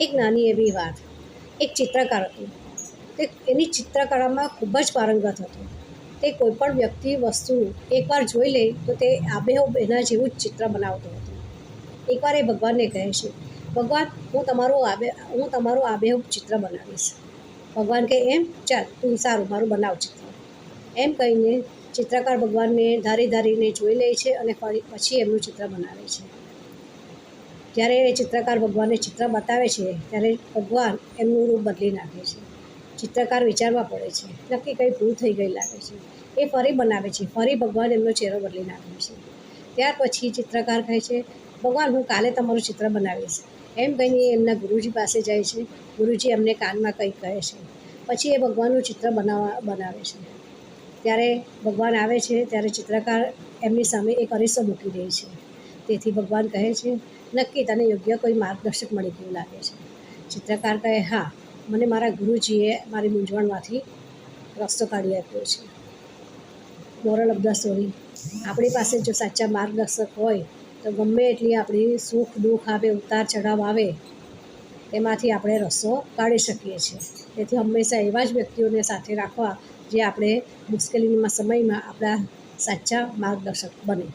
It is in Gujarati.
એક નાની એવી વાત. એક ચિત્રકાર હતો. તે એની ચિત્રકળામાં ખૂબ જ પારંગત હતો. તે કોઈપણ વ્યક્તિ વસ્તુ એકવાર જોઈ લે તો તે આબેહૂબ એના જેવું જ ચિત્ર બનાવતો હતો. એકવાર એ ભગવાનને કહે છે, ભગવાન હું તમારું આબેહૂબ ચિત્ર બનાવીશ. ભગવાન કહે એમ, ચાલ તું સારું મારું બનાવ ચિત્ર. એમ કહીને ચિત્રકાર ભગવાનને ધારીને જોઈ લે છે અને પછી એમનું ચિત્ર બનાવે છે. જ્યારે એ ચિત્રકાર ભગવાનને ચિત્ર બતાવે છે ત્યારે ભગવાન એમનું રૂપ બદલી નાખે છે. ચિત્રકાર વિચારવા પડે છે, નક્કી કંઈ ભૂલ થઈ ગઈ લાગે છે. એ ફરી બનાવે છે, ફરી ભગવાન એમનો ચહેરો બદલી નાખે છે. ત્યાર પછી ચિત્રકાર કહે છે, ભગવાન હું કાલે તમારું ચિત્ર બનાવીશ. એમ કહીને એમના ગુરુજી પાસે જાય છે. ગુરુજી એમને કાનમાં કંઈક કહે છે. પછી એ ભગવાનનું ચિત્ર બનાવે છે. ત્યારે ભગવાન આવે છે ત્યારે ચિત્રકાર એમની સામે એક અરીસો મૂકી દે છે. તેથી ભગવાન કહે છે, નક્કી તને યોગ્ય કોઈ માર્ગદર્શક મળી ગયું લાગે છે. ચિત્રકાર કહે હા, મને મારા ગુરુજીએ મારી મૂંઝવણમાંથી રસ્તો કાઢી આપ્યો છે. મોરલ ઓફ ધ સ્ટોરી, આપણી પાસે જો સાચા માર્ગદર્શક હોય તો ગમે એટલી આપણી સુખ દુઃખ આવે, ઉતાર ચઢાવ આવે, તેમાંથી આપણે રસ્તો કાઢી શકીએ છીએ. તેથી હંમેશા એવા જ વ્યક્તિઓને સાથે રાખવા જે આપણે મુશ્કેલીના સમયમાં આપણા સાચા માર્ગદર્શક બને.